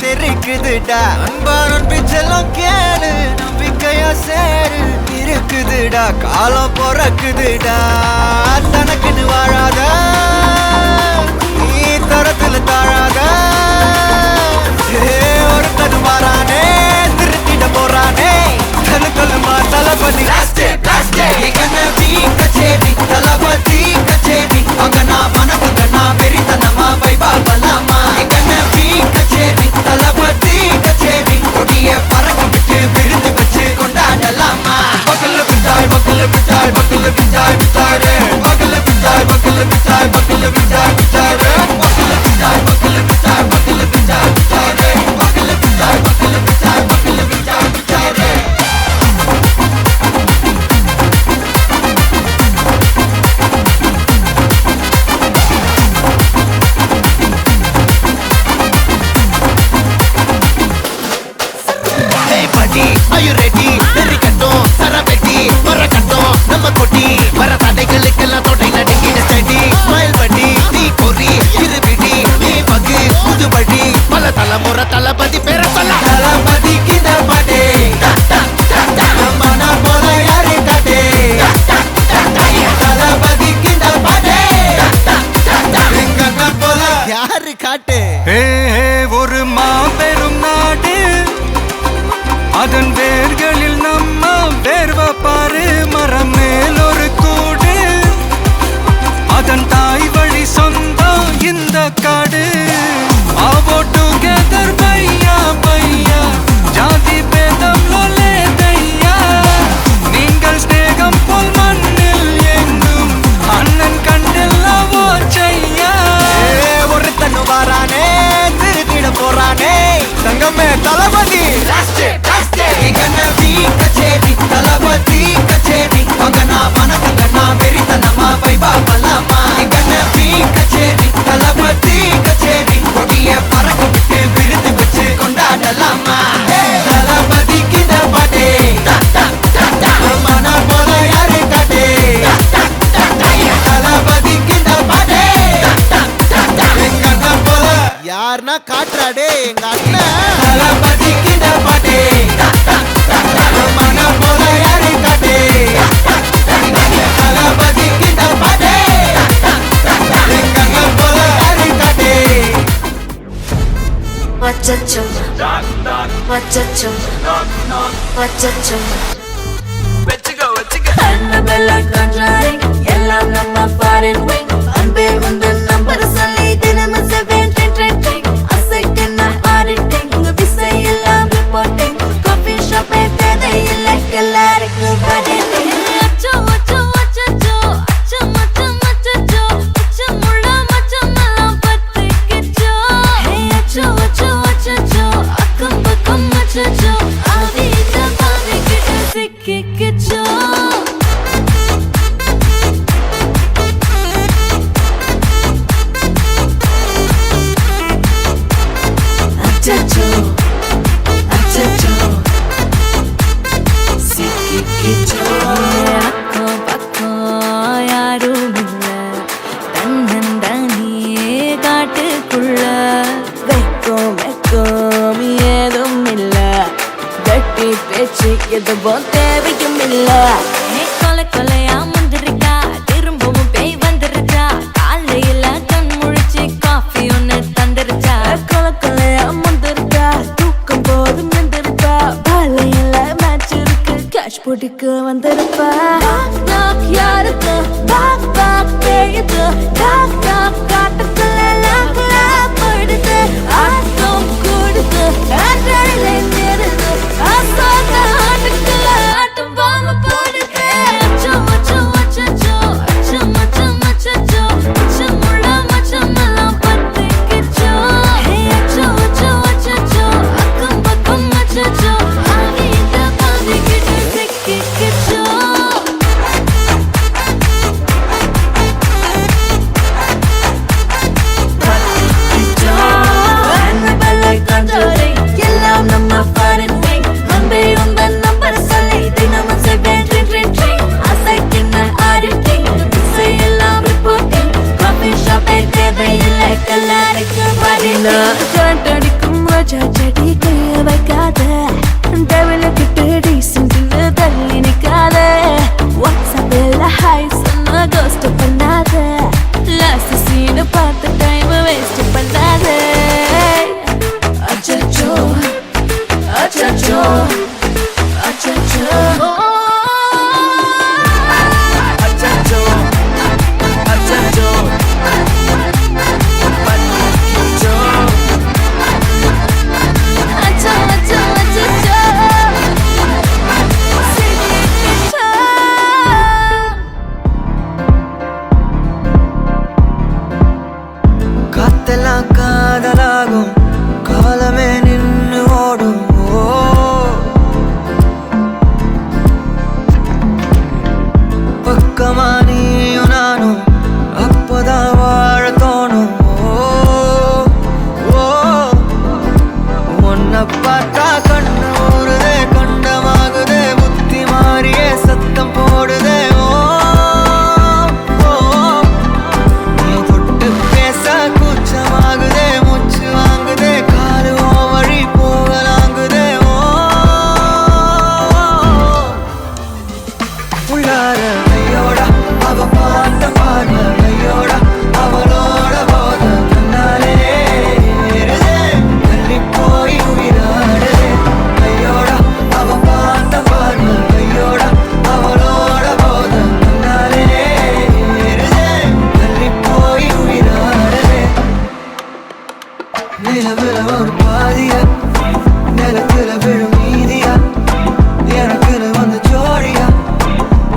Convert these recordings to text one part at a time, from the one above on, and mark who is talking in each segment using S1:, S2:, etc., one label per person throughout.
S1: தெரிக்குதுடா அன்பானன் பிச்செல்லாம் கேளு நம்பிக்கையா சேரு இருக்குதுடா காலம் பொறக்குதுடா தனக்குன்னு வாழாத நீ தரத்துல தாழாத ஒருத்தன் மாறானே திருத்திட போறானே தலுக்கலுமா தளபதி கச்சேரி தளபதி கச்சேரி அங்கனா மனசுங்கனா வெறித்தனமா வைபா பலாமா கச்சேரி தளபதி கச்சேரி கொடிய பறக்க விட்டு விருந்து வச்சு கொண்டாடலாமா பக்கல்ல விட்டாய் பக்கல்ல விட்டாய் பக்கல்ல விட்டாய் விட்டாரு பக்கல்ல விட்டாய் பக்கல்ல விட்டாய் பக்கல்ல விட்டாய் விட்டாரு பக்கல்ல விட்டாய் பக்கல்ல விட்டாய் பக்கல்ல விட்டாய் விட்டாரு பக்கல்ல விட்டாய் பக்கல்ல விட்டாய் பக்கல்ல விட்டாய் விட்டாரு Are you ready? Very கட்டும் சரவெட்டி வர கட்டும் நம்ம கொட்டி வர தடைகளுக்கெல்லாம் தொட்டை நடுங்கிட ஸ்டடி ஸ்மைல் பண்ணி நீ பொறி இருபிடி நீ பகு புதுபடி பல தலைமுறை தளபதி பேர சொல்ல தளபதிக்கு இந்த பாட்டே மன போல யாரு காட்டே தளபதிக்கு இந்த பாட்டே எங்க போல யாரு காட்டு ஒரு மாபெரும் நாடு அதன் வேர்களில் நம்ம வேர்வை பாரு மரம் மேல் ஒரு கூடு அதன் தாய் வழி சொந்தம் இந்த காடு ஆவோ டுகெதர் பையா பையா ஜாதி பேதம் லோலே தையா நீங்கள் ஸ்நேகம் போல் மண்ணில் எங்கும் அண்ணன் கண்டில் அவோ செய்யா ஒருத்தன் வாரானே திருத்திட போறானே தங்கமே தளபதி கச்சேரி தளபதி கச்சேரி அங்கனா மனசங்கனா வெறித்தனமா வைபா பலாமா கச்சேரி தளபதி கச்சேரி கொடிய பறக்க விட்டு விருந்து வச்சு கொண்டாடலாமா தளபதிக்கு இந்த பாட்டே மன போல யாரு காட்டே தளபதிக்கு இந்த பாட்டே எங்க அண்ணன் போல யாருன்னா காட்டுறாடே எங்க அண்ணன் தளபதிக்கு இந்த பாட்டே மன போல யாரு காட்டே தளபதிக்கு இந்த பாட்டே எங்க அண்ணன் போல யாரு காட்டே
S2: வச்சச்சோ வச்சச்சோ வச்சச்சோ
S3: வெச்சுக்கோ
S2: Annabella contrary எல்லாம் நம்ம foreign wing அன்பே வந்து நம்பர் சொல்லி தினமும் 7 அசைக்கு நான் ஆடிட்டிங் உங்க விசை எல்லாம் ரிப்போர்ட்டிங் காஃபி ஷாப்பே தேதை இல்லை எல்லாருக்கும் படிட்டிங் அச்சோ அச்சோ அச்சோ அச்சோ மச்சம் அச்சோ அச்சம் முள்ள மச்சம் எல்லாம் பத்திக்கிச்சோ ஹே அச்சோ அச்சோ அச்சோ அக்கம் பக்கம் அச்சோ ஆவித பாவி கிட்ட சிக்கிக்கிச்சோ அச்சோ அச்சோ சிக்கிக்கிச்சோ அக்கம் பக்கம் யாரும் இல்ல தன்னந்தனியே காட்டுக்குள்ள வெக்கம் ஏதும் இல்ல வெட்டி பேச்சு எதுவும் தேவையும் இல்ல கொலை கொலையா முந்திருக்கா திரும்பவும் பேய் வந்துருச்சா காலையில கண் முழிச்சு காஃபி ஒன்னு தந்துருச்சா கொலை கொலையா முந்திருக்கா தூக்கம் போதும் நின்றுருக்கா பாலையில மேட்ச் இருக்கு கேஷ் போட்டுக்கு வந்திருப்பா யாருக்கு பாக் பாக் பேயுது டாக் டாக் காட்டுக்குள்ள லாக்லா படுது ஆட்டம் கூடுது ஆட்டடிலே நிறுது ஆசாக ஆட்டுக்குள்ள ஆட்டம் பாம்பு போடுது அச்சோ அச்சோ அச்சோ அச்சோ மச்சம் அச்சோ அச்சம் முள்ள மச்சம் எல்லாம் பத்திக்கிச்சோ ஹே அச்சோ அச்சோ அச்சோ அக்கம் பக்கம் அச்சோ ஆகிட்ட பாதி கிட்ட சிக்கிக்கிச்சோ ரோஜா செடி கைய வைக்காத டெவலப்டு டீசென்ட்னு தள்ளி நிக்காத வாட்ஸ்அப்ல ஹாய் சொன்ன கோஸ்ட் பண்ணாத லாஸ்ட் சீன் பார்த்து டைம் வேஸ்ட் பண்ணாத அச்சச்சோ அச்சச்சோ அச்சச்சோ
S3: அச்சச்சோ அச்சச்சோ பச்சோ
S2: அச்சோ அச்சோ அச்சச்சோ சிரிச்சோ
S1: காத்தெல்லாம் காதலாகும் காலமே நின்னு ஓடும் பக்கமா நீயும் நானும் அப்பதான் வாழ தோணும் உன்னை பார்த்தா கண்ணு ஊறுதே கண்டமாகுதே புத்தி மாறியே சத்தம் போடுதே நீ தொட்டு பேச கூச்சமாகுதே மூச்சு வாங்குதே காலு வழி போகலாங்குதே உள்ளார ஐயோட அவ பார்த்த பார்வை ஐயோட அவளோட போத கண்ணாலே ஏறுதே தள்ளி போய் உயிராடுதே ஐயோட அவ பார்த்த பார்வை ஐயோட அவளோட போத கண்ணாலே ஏறுதே தள்ளி போய் உயிராடுதே நிலவுல ஒரு பாதியா நிலத்துல விழும் மீதியா எனக்குன்னு வந்து ஜோடியா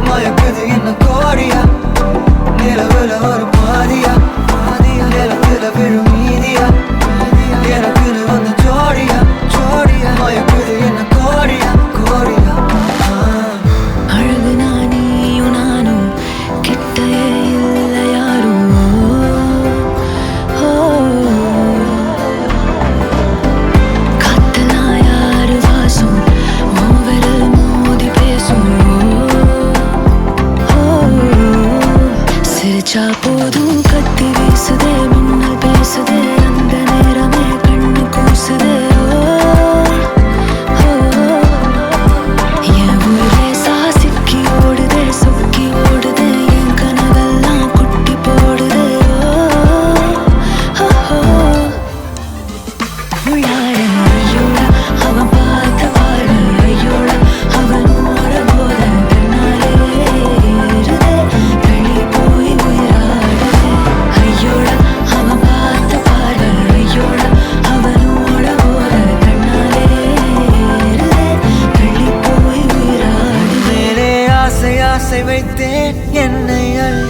S1: மயக்குது என்ன கோடியா நிலவுல ஒரு பாதியா நிலத்துல விழும் மீதியா எனக்குன்னு வந்து ஜோடியா மயக்குது என்ன கோடியா
S2: அழகு நானியும் நானும் கிட்டே இல்லை யாரும் காத்தெல்லாம் யாரு வாசம் மூவரில் மோதி பேசும் சிரிச்சா போதும் கத்தி வீசுதே மின்னல் பேசுதே அந்த நேரமே கண்ணு கூசுதே என் ஊரே சாசிக்கி ஓடுதே சொக்கி ஓடுதே என் கனவெல்லாம் குட்டி போடுதே உள்ளார ஐயோட அவன் பார்த்த பாரு ஐயோட அவனோட போத கண்ணாலே ஏறுதே தள்ளி போய் உயிராடுதே ஐயோட அவன் பார்த்த பாரு ஐயோட அவனோட போத கண்ணாலே ஏறுதே தள்ளி போய் உயிராடுதே
S1: மேலே ஆசை ஆசை வைத்தேன் என்னை அள்ளி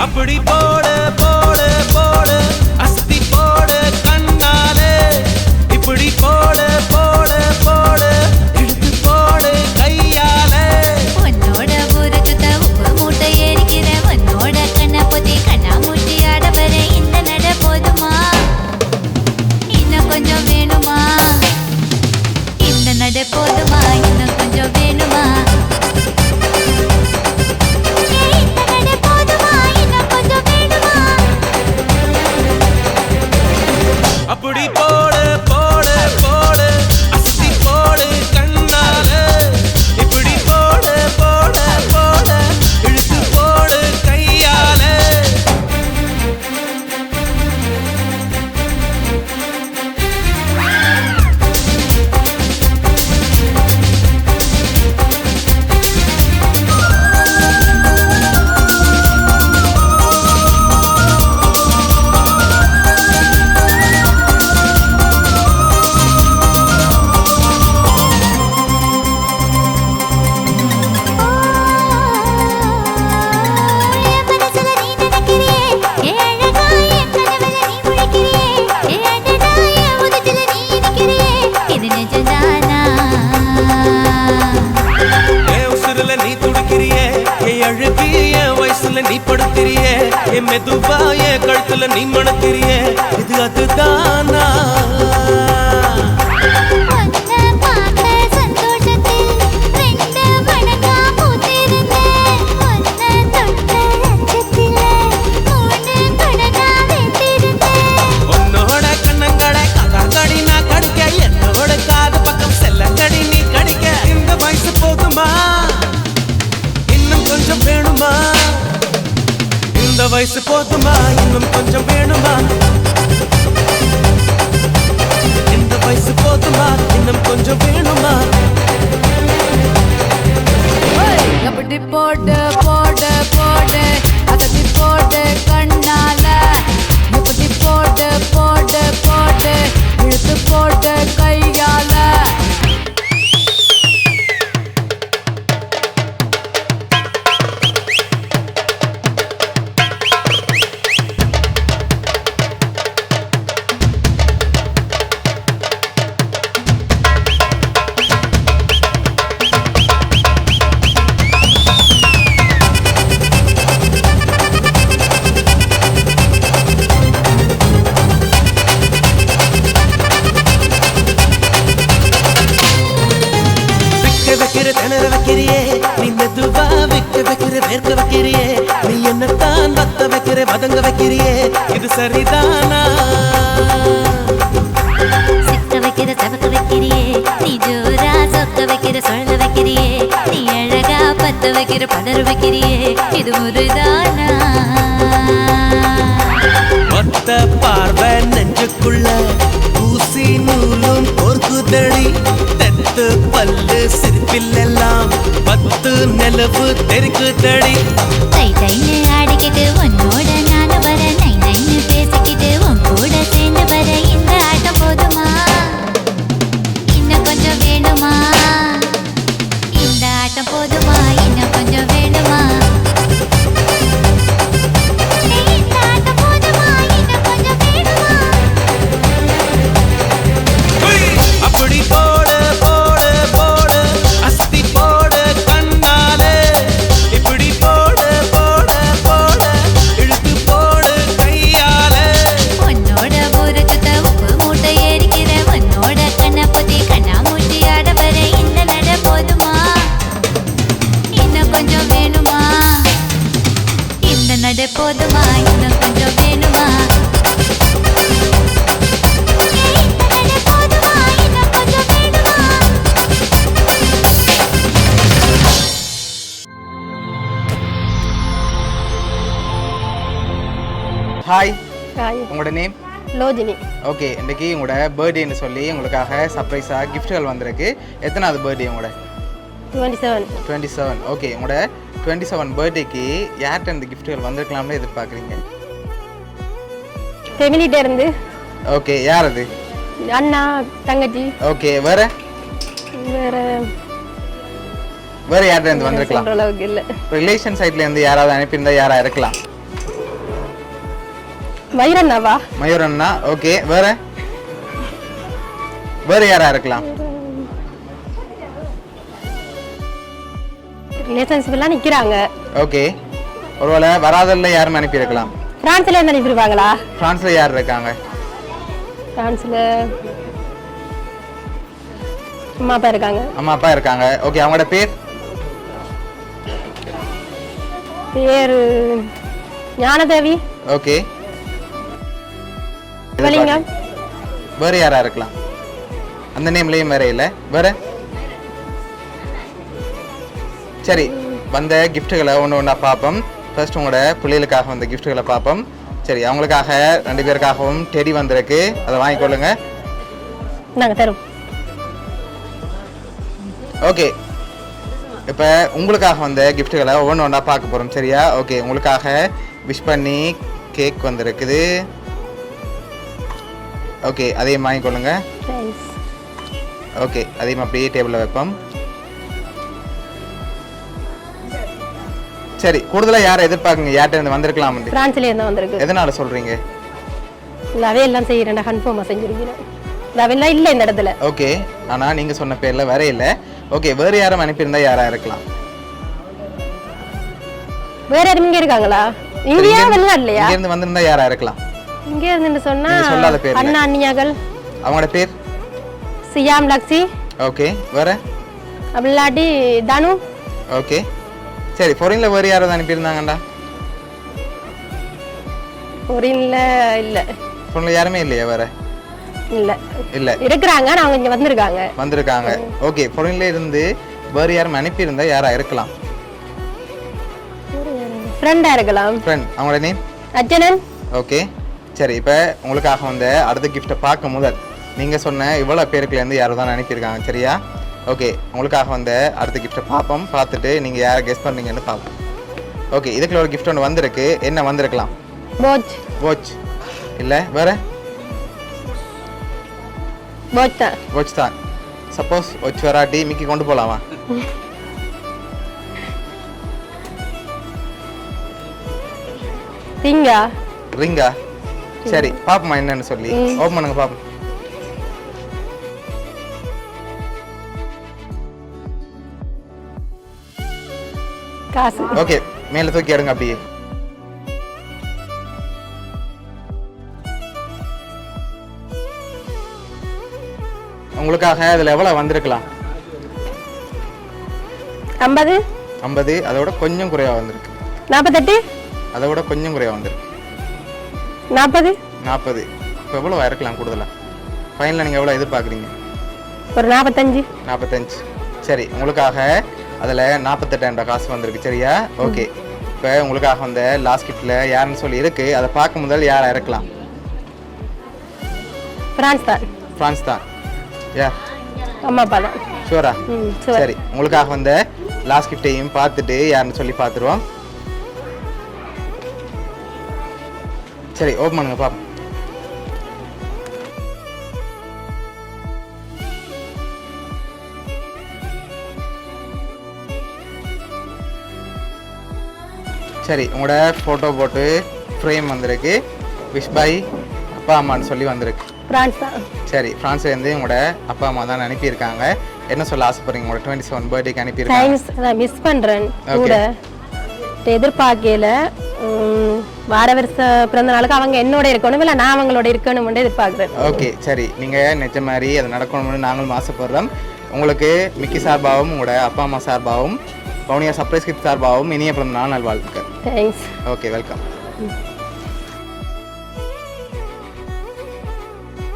S3: அப்படி போடு போடு போடு அசத்தி போடு கண்ணாலே இப்படி போடு போடு போடு இழுத்து போடு கையாலே
S4: உன்னோட ஊருக்கு உப்பு மூட்டை ஏறிக்கிற உன்னோட கண்ணை பொத்தி கண்ணா மூட்டி ஆட வர இந்த நட போதுமா இன்னும் கொஞ்சம் வேணுமா இந்த நட போதுமா இன்னும் கொஞ்சம் வேணுமா இந்த நட போதுமா இன்னும் கொஞ்சம் வேணுமா
S3: அப்படி போடு போடு போடு அசத்தி போடு கண்ணாலே இப்படி போடு போடு போடு இழுத்து போடு கையாலே
S4: என் மனசுல நீ நினைக்கிறியே ஏ அழகா என் கனவுல நீ முழிக்கிறியே ஏ அடடா என் உதட்டுல நீ இனிக்கிறியே இது நிஜம்தானா
S3: என் உசுருல நீ துடிக்கிறியே என் அழகி என் வயசுல நீ படுத்திரியே என் மெதுவா என் கழுத்துல நீ மணத்திரியே இது அதுதானா
S4: உன்னை பார்க்க
S3: வயசு போதுமா இன்னும் கொஞ்சம் வேணுமா இந்த வயசு போதுமா இன்னும் கொஞ்சம் வேணுமா
S2: எப்படி போடு போடு போடு அதட்டி போடு கண்ணால எப்படி போடு போடு போடு இழுத்து போடு கையால
S3: திணற வைக்கிறியே நீ மெதுவா வைக்கிற வேர்க்க வைக்கிறியே நீ என்னத்தான் வத்த வைக்கிற வதங்க வைக்கிறியே இது சரிதானா
S4: சிக்க வைக்கிற சவக்க வைக்கிறியே நீ ஜோரா சொக்க வைக்கிற சொல்ல வைக்கிறியே நீ அழகா பத்த வைக்கிற பதற வைக்கிறியே இது முருதானா
S3: ஒத்த பார்வை நெஞ்சுக்குள்ள ஊசி நூலும் கோர்க்குதடி தெத்து பல்லு சிரிப்பிலெல்லாம் பத்து நிலவு தெருக்குதடி
S4: தை தைன்னு ஆடிக்கிட்டு உன்னோட நானு வர நை நைன்னு பேசிக்கிட்டு உன் கூட சேர்ந்து வர இந்த ஆட்டம் போதுமா இன்னும் கொஞ்சம் வேணுமா இந்த ஆட்டம் போதுமா இன்னும் கொஞ்சம் வேணுமா இந்த ஆட்டம் போதுமா இன்னும் கொஞ்சம் வேணுமா
S3: அப்படி போடு போடு போடு அஸ்தி போடு கண்ணாலே இப்படி போடு போடு போடு இழுத்து போடு கையாலே
S4: உன்னோட ஊருக்கு உப்பு மூட்டை ஏறிக்கிற உன்னோட கண்ணை பத்தி கண்ணா மூட்டி ஆட வர இந்த நட போதுமா இன்னும் கொஞ்சம் வேணுமா இந்த நட போதுமா இன்னும் கொஞ்சம் வேணுமா
S5: ஹாய்
S6: ஹாய்
S5: உங்களோட நேம்
S6: லோஜினி
S5: ஓகே இன்றைக்கி உங்களோட பர்த்டேன்னு சொல்லி உங்களுக்காக சர்ப்ரைஸாக கிஃப்ட்டுகள் வந்திருக்கு எத்தனாவது பர்த்டே உங்களோட
S6: 27
S5: 27 ஓகே உங்களோட 27 பர்த்டேக்கு யார்கிட்ட இந்த கிஃப்ட்டுகள் வந்திருக்கலாம்னு எதிர்பார்க்குறீங்க
S6: ஃபேமிலிட்டே இருந்து
S5: ஓகே யார் அது
S6: அண்ணா தங்கச்சி
S5: ஓகே வேறு
S6: வேற
S5: வேறு யார்கிட்ட இருந்து வந்திருக்கலாம்
S6: சொல்ற அளவுக்கு இல்லை
S5: ரிலேஷன் சைட்லேருந்து யாராவது அனுப்பியிருந்தா யாராக இருக்கலாம்
S6: வைரண்ணாவா
S5: மயூரண்ணா ஓகே வேறு வேறு யாராக இருக்கலாம்
S6: ரிலேஷன்ஷிப் எல்லாம் நிற்கிறாங்க
S5: ஓகே ஒருவேளை வராதல்ல யாரும் அனுப்பியிருக்கலாம்
S6: ஃப்ரான்ஸ்ல இருந்து அனுப்பிடுவாங்களா
S5: ஃப்ரான்ஸில் யார் இருக்காங்க
S6: ஃப்ரான்ஸ்ல அம்மா அப்பா இருக்காங்க
S5: அம்மா அப்பா இருக்காங்க ஓகே அவங்களோட பேர்
S6: பேரு ஞானதேவி
S5: ஓகே
S6: சிவலிங்கம்
S5: வேறு யாரா இருக்கலாம் அந்த நேம்லேயும் வேற இல்லை வேற சரி வந்த கிஃப்ட்டுகளை ஒன்று ஒன்றா பார்ப்போம் ஃபர்ஸ்ட் உங்களோட பிள்ளைகளுக்காக வந்த கிஃப்ட்டுகளை பார்ப்போம் சரி அவங்களுக்காக 2 பேருக்காகவும் டெடி வந்திருக்கு அதை வாங்கிக்கொள்ளுங்க
S6: நாங்கள் தரோம்
S5: ஓகே இப்போ உங்களுக்காக வந்த கிஃப்ட்டுகளை ஒவ்வொன்று ஒன்றா பார்க்க போகிறோம் சரியா ஓகே உங்களுக்காக விஷ் பண்ணி கேக் வந்திருக்குது ஓகே அதையும் வாங்கிக்கொள்ளுங்க
S6: தேங்க்ஸ்
S5: ஓகே அதையும் அப்படியே டேபிளில் வைப்போம் சரி கூடுதலாக யாரை எதிர்பார்க்குங்க யார்கிட்ட இருந்து வந்திருக்கலாம்
S6: ஃப்ரான்ஸ்ல இருந்து வந்திருக்கு
S5: எதனால சொல்கிறீங்க
S6: லவே எல்லாம் செய்யறேன் கன்ஃபார்மாக செஞ்சிருக்கிறேன் லவெல்லாம் இல்லை இந்த இடத்துல
S5: ஓகே ஆனால் நீங்கள் சொன்ன பேரில் வேற இல்லை ஓகே வேறு யாரும் அனுப்பியிருந்தா யாராக இருக்கலாம்
S6: வேற யாரும் இங்க இருக்காங்களா இங்கேயா வெளிநாட்டுலையா
S5: இங்கேருந்து வந்திருந்தா யாராக இருக்கலாம்
S6: இங்கே இருந்து சொன்னா
S5: நீங்க சொல்லாத பேர்
S6: அண்ணா அண்ணியாக்கள்
S5: அவங்களோட பேர்
S6: சியாம் லக்ஸி
S5: ஓகே வேற
S6: அப்படிலாட்டி தனு
S5: ஓகே சரி ஃபாரினில் வேறு யாராவது அனுப்பியிருந்தாங்கண்டா
S6: ஃபோரின்ல இல்லை
S5: ஃபாரினில் யாருமே இல்லையா வேற
S6: இல்லை
S5: இல்லை
S6: இருக்கிறாங்க அவங்க இங்க
S5: வந்திருக்காங்க ஓகே ஃபாரின்ல இருந்து வேறு யாரும் அனுப்பியிருந்தா யாராக இருக்கலாம்
S6: ஃப்ரெண்டா இருக்கலாம்
S5: ஃப்ரெண்ட் அவங்களோட நேம்
S6: அர்ச்சனன்
S5: ஓகே சரி இப்போ உங்களுக்காக வந்து அடுத்த கிஃப்ட்டை பார்க்க முதல் நீங்கள் சொன்ன இவ்வளோ பேருக்குலேருந்து யாரோ தான் அனுப்பியிருக்காங்க சரியா ஓகே உங்களுக்காக வந்து அடுத்த கிஃப்ட்டை பார்ப்போம் பார்த்துட்டு நீங்கள் யாரை கெஸ் பண்ணுறீங்கன்னு பார்ப்போம் ஓகே இதுக்குள்ள ஒரு கிஃப்ட் ஒன்று வந்திருக்கு என்ன வந்திருக்கலாம்
S6: வாட்ச்
S5: வாட்ச் இல்லை வேறு
S6: வாட்ச் தான்
S5: வாட்ச் தான் சப்போஸ் வாட்ச் வராட்டி மிக்கி கொண்டு போகலாமா
S6: ரிங்கா
S5: ரிங்கா சரி பாப்போமா என்னன்னு சொல்லி ஓப்பன் பண்ணுங்க பாப்போம்
S6: காசு
S5: ஓகே மேலே தூக்கி எடுங்க அப்படியே உங்களுக்காக அதில் எவ்வளோ வந்திருக்கலாம்
S6: 50
S5: 50 அதோட கொஞ்சம் குறைவாக வந்திருக்கு
S6: 48
S5: அதோட கொஞ்சம் குறைவாக வந்திருக்கு
S6: 40
S5: 40 இப்போ எவ்வளோ இருக்கலாம் கூடுதலாக ஃபைனலில் நீங்கள் எவ்வளோ எதிர்பார்க்குறீங்க
S6: ஒரு 45
S5: 45 சரி உங்களுக்காக அதில் 48 காசு வந்திருக்கு சரியா ஓகே இப்போ உங்களுக்காக வந்த லாஸ்ட் கிஃப்டில் யாருன்னு சொல்லி இருக்கு அதை பார்க்க முதல் யாரை இறக்கலாம்
S6: பிரான்ஸ் தான்
S5: ஃப்ரான்ஸ் தான் யா
S6: அம்மா அப்பா தான்
S5: ஷூரா
S6: sure.
S5: சரி உங்களுக்காக வந்த லாஸ்ட் கிஃப்டையும் பார்த்துட்டு யாருன்னு சொல்லி பார்த்துருவோம் சரி ஓப்பன் பண்ணுங்க பாப்போம் சரி உங்களோட ஃபோட்டோ போட்டு ஃப்ரேம் வந்திருக்கு விஷ் பை அப்பா அம்மான்னு சொல்லி வந்திருக்கு
S6: பிரான்ஸ் தான்
S5: சரி ஃப்ரான்ஸ்லேருந்து உங்களோட அப்பா அம்மா தான் அனுப்பியிருக்காங்க என்ன சொல்ல ஆசைப்படுறீங்க உங்களோட 27 பர்த்டேக்கு அனுப்பியிருக்காங்க
S6: தேங்க்ஸ் நான் மிஸ் பண்ணுறேன் கூட எதிர்பார்க்கல வார வருஷ பிறந்த நாளுக்கு அவங்க என்னோட இருக்கணும் இல்லை நான் அவங்களோட இருக்கணும்னு எதிர்பார்க்குறேன்
S5: ஓகே சரி நீங்கள் நிஜ மாதிரி அது நடக்கணும்னு நாங்களும் ஆசைப்படுறோம் உங்களுக்கு மிக்கி சார்பாகவும் உங்களோட அப்பா அம்மா சார்பாகவும் பவுனியா சர்ப்ரைஸ் கிஃப்ட் சார்பாகவும் இனிய பிறந்த நாள் நல்வாழ்த்துக்கள்
S6: தேங்க்ஸ்
S5: ஓகே வெல்கம்